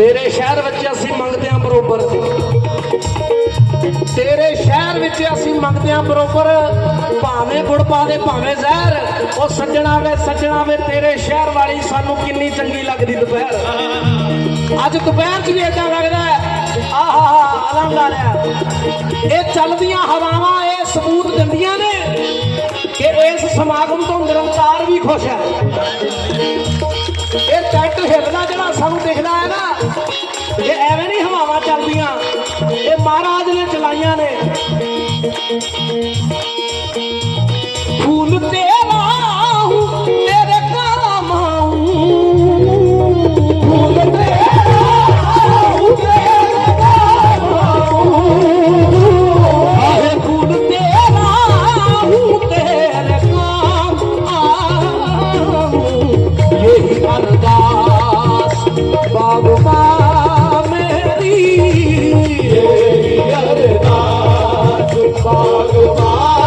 तेरे शहर विच असीं मंगदे हां बरोबर, तेरे शहर विच असीं मंगदे हां बरोबर, भावें गुड़ पा दे भावें जहर। ओ सज्जणा वे तेरे शहर वाली सानू किन्नी चंगी लगदी दोपहर। अज दोपहर च भी इदां लगदा है आहा आलम ला लिया। ये चलदियां हवावां ये सबूत दिंदियां ने कि इस समागम तो निरंकार भी खुश है। ये टैंट हिलदा जिहड़ा सानू दिखदा है ना, ये एवें नहीं हवावां चलदियां, ये महाराज ने चलाइयां ने। फूल तेरा हूं तेरे काम आऊं, फूल तेरा हूं तेरे काम आऊं, फूल तेरा हूं तेरे काम आऊं। यही अरदास बागबां मेरी, यही अरदास बागबां